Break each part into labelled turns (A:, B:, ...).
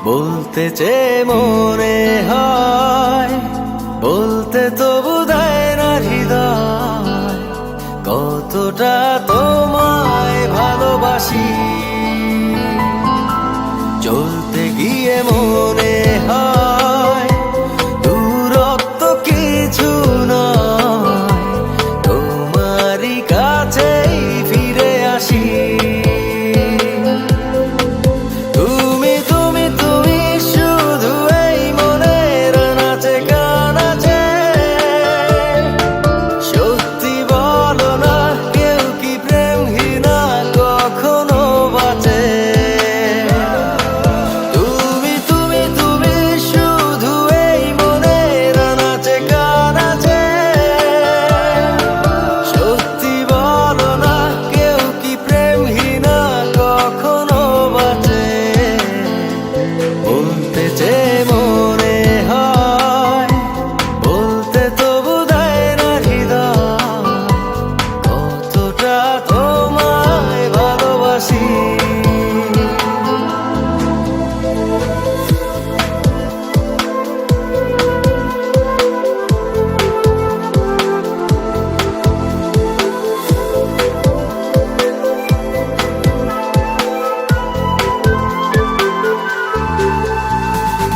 A: বলতে চেয়ে মনে হয়, বলতে তবু দেয় না হৃদয়, কতটা তোমায় ভালোবাসি। চলতে গিয়ে মনে হয় দূরত্ব কিছু নয়, তোমারই কাছেই ফিরে আসি।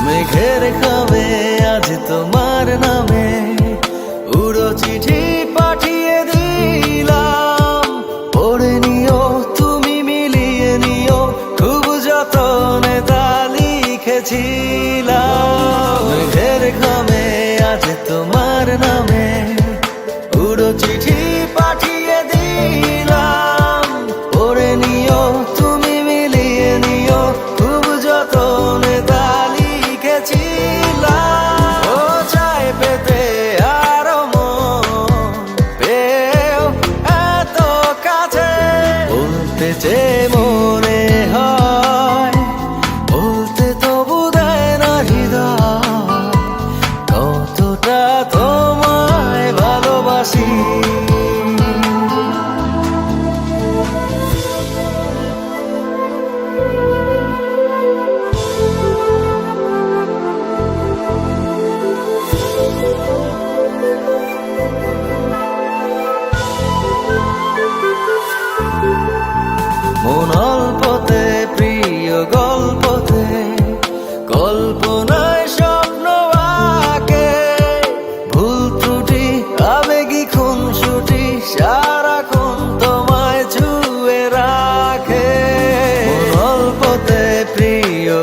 A: মেঘের খাবে আজ তোমার নামে উড়ো চিঠি পাঠিয়ে দিলাম, পড়ে নিও তুমি মিলিয়ে নিও, খুব যতনে তা লিখেছিলাম। মেঘের খাবে আজ তোমার নামে উড়ো চিঠি পাঠিয়ে দিলাম, পড়ে নিও তুমি মিলিয়ে নিও, খুব যতনে তা যে মনে হয়, বলতে তবু দেয় না হৃদয়, কতটা তোমায় ভালোবাসি। মন অল্পতে প্রিয় গল্পতে, কল্পনায় স্বপ্ন আঁকে, ভুল ত্রুটি আবেগী খুনসুটি সারাক্ষণ তোমায় ছুঁয়ে রাখে। মন অল্পতে প্রিয়